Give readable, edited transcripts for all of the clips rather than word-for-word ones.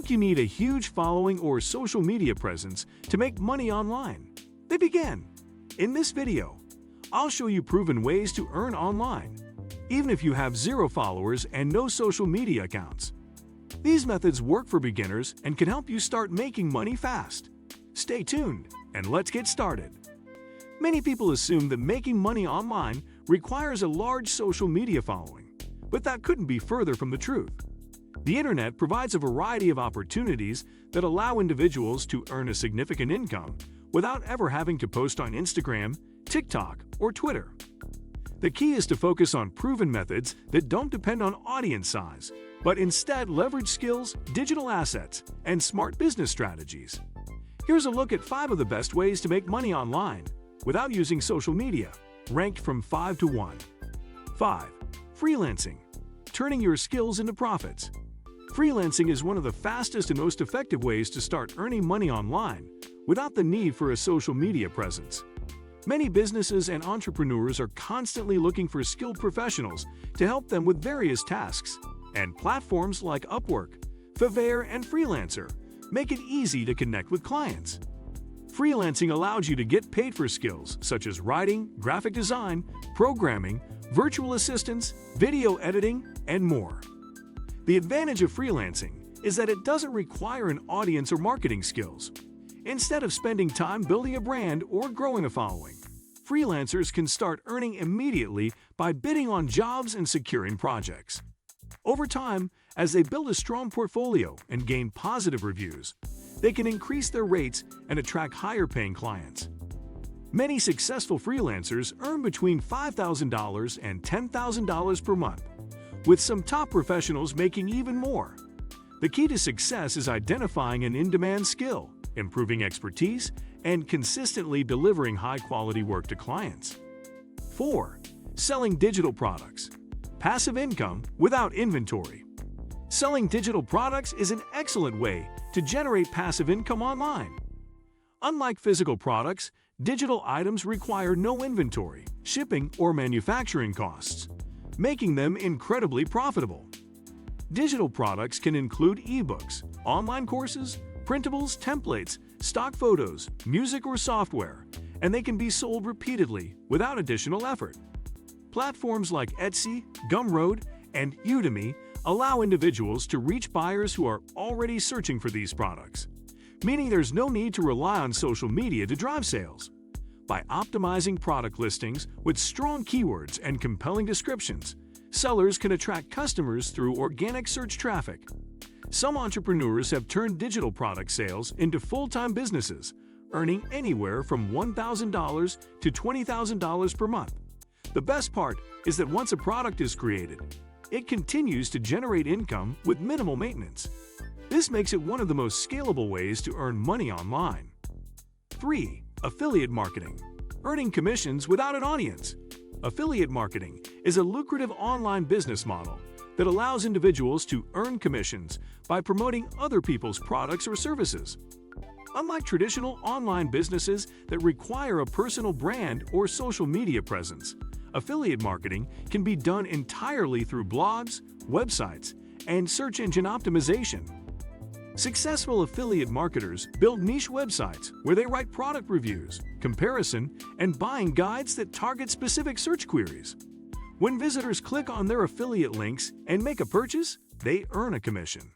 think you need a huge following or social media presence to make money online? They begin. In this video, I'll show you proven ways to earn online, even if you have 0 followers and no social media accounts. These methods work for beginners and can help you start making money fast. Stay tuned, and let's get started. Many people assume that making money online requires a large social media following, but that couldn't be further from the truth. The internet provides a variety of opportunities that allow individuals to earn a significant income without ever having to post on Instagram, TikTok, or Twitter. The key is to focus on proven methods that don't depend on audience size, but instead leverage skills, digital assets, and smart business strategies. Here's a look at 5 of the best ways to make money online without using social media, ranked from 5 to 1. 5. Freelancing. Turning your skills into profits. Freelancing is one of the fastest and most effective ways to start earning money online without the need for a social media presence. Many businesses and entrepreneurs are constantly looking for skilled professionals to help them with various tasks, and platforms like Upwork, Fiverr, and Freelancer make it easy to connect with clients. Freelancing allows you to get paid for skills such as writing, graphic design, programming, virtual assistants, video editing, and more. The advantage of freelancing is that it doesn't require an audience or marketing skills. Instead of spending time building a brand or growing a following, freelancers can start earning immediately by bidding on jobs and securing projects. Over time, as they build a strong portfolio and gain positive reviews, they can increase their rates and attract higher-paying clients. Many successful freelancers earn between $5,000 and $10,000 per month, with some top professionals making even more. The key to success is identifying an in-demand skill, improving expertise, and consistently delivering high-quality work to clients. 4. Selling digital products. Passive income without inventory. Selling digital products is an excellent way to generate passive income online. Unlike physical products, digital items require no inventory, shipping, or manufacturing costs, making them incredibly profitable. Digital products can include ebooks, online courses, printables, templates, stock photos, music, or software, and they can be sold repeatedly without additional effort. Platforms like Etsy, Gumroad, and Udemy allow individuals to reach buyers who are already searching for these products, meaning there's no need to rely on social media to drive sales. By optimizing product listings with strong keywords and compelling descriptions, sellers can attract customers through organic search traffic. Some entrepreneurs have turned digital product sales into full-time businesses, earning anywhere from $1,000 to $20,000 per month. The best part is that once a product is created, it continues to generate income with minimal maintenance. This makes it one of the most scalable ways to earn money online. 3. Affiliate marketing. Earning commissions without an audience. Affiliate marketing is a lucrative online business model that allows individuals to earn commissions by promoting other people's products or services. Unlike traditional online businesses that require a personal brand or social media presence, affiliate marketing can be done entirely through blogs, websites, and search engine optimization. Successful affiliate marketers build niche websites where they write product reviews, comparison, and buying guides that target specific search queries. When visitors click on their affiliate links and make a purchase, they earn a commission.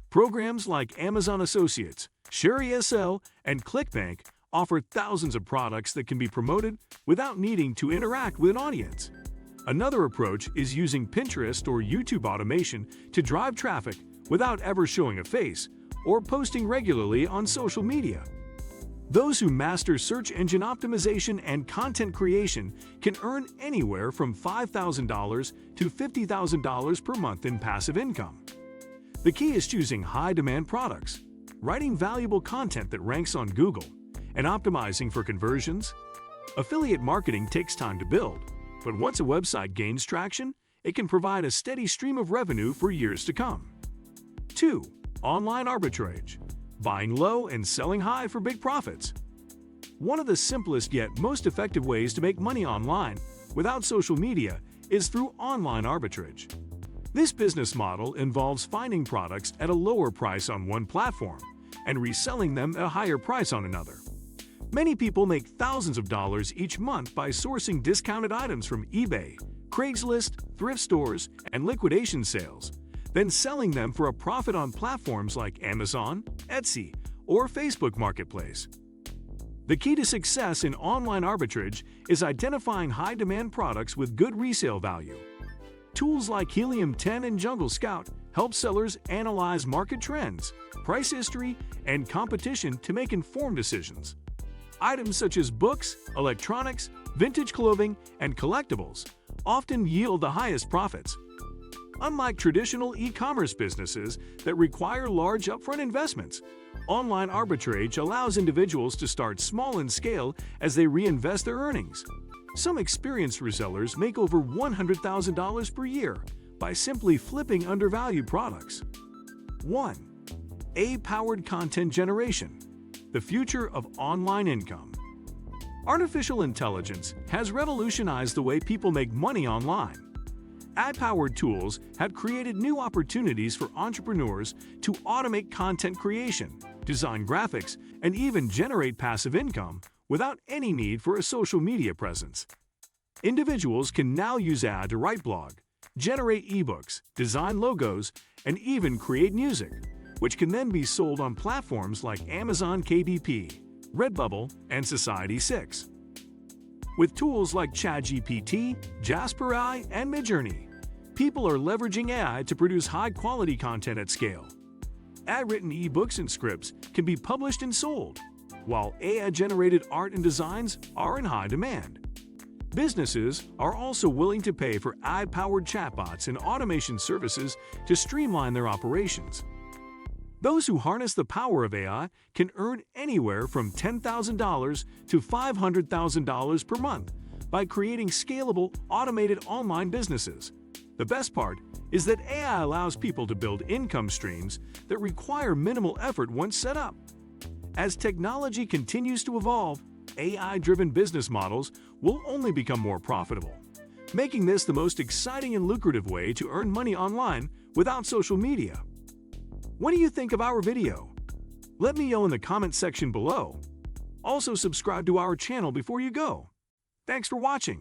Programs like Amazon Associates, ShareSL, and ClickBank offer thousands of products that can be promoted without needing to interact with an audience. Another approach is using Pinterest or YouTube automation to drive traffic without ever showing a face or posting regularly on social media. Those who master search engine optimization and content creation can earn anywhere from $5,000 to $50,000 per month in passive income. The key is choosing high-demand products, writing valuable content that ranks on Google, and optimizing for conversions. Affiliate marketing takes time to build, but once a website gains traction, it can provide a steady stream of revenue for years to come. 2. Online arbitrage. Buying low and selling high for big profits. One of the simplest yet most effective ways to make money online without social media is through online arbitrage. This business model involves finding products at a lower price on one platform and reselling them at a higher price on another. Many people make thousands of dollars each month by sourcing discounted items from eBay, Craigslist, thrift stores, and liquidation sales, then selling them for a profit on platforms like Amazon, Etsy, or Facebook Marketplace. The key to success in online arbitrage is identifying high-demand products with good resale value. Tools like Helium 10 and Jungle Scout help sellers analyze market trends, price history, and competition to make informed decisions. Items such as books, electronics, vintage clothing, and collectibles often yield the highest profits. Unlike traditional e-commerce businesses that require large upfront investments, online arbitrage allows individuals to start small in scale as they reinvest their earnings. Some experienced resellers make over $100,000 per year by simply flipping undervalued products. 1. AI-powered content generation, the future of online income. Artificial intelligence has revolutionized the way people make money online. AI-powered tools have created new opportunities for entrepreneurs to automate content creation, design graphics, and even generate passive income without any need for a social media presence. Individuals can now use AI to write blog, generate ebooks, design logos, and even create music, which can then be sold on platforms like Amazon KDP, Redbubble, and Society6. With tools like ChatGPT, Jasper AI, and Midjourney, people are leveraging AI to produce high-quality content at scale. AI-written ebooks and scripts can be published and sold, while AI-generated art and designs are in high demand. Businesses are also willing to pay for AI-powered chatbots and automation services to streamline their operations. Those who harness the power of AI can earn anywhere from $10,000 to $500,000 per month by creating scalable, automated online businesses. The best part is that AI allows people to build income streams that require minimal effort once set up. As technology continues to evolve, AI-driven business models will only become more profitable, making this the most exciting and lucrative way to earn money online without social media. What do you think of our video? Let me know in the comment section below. Also, subscribe to our channel before you go. Thanks for watching.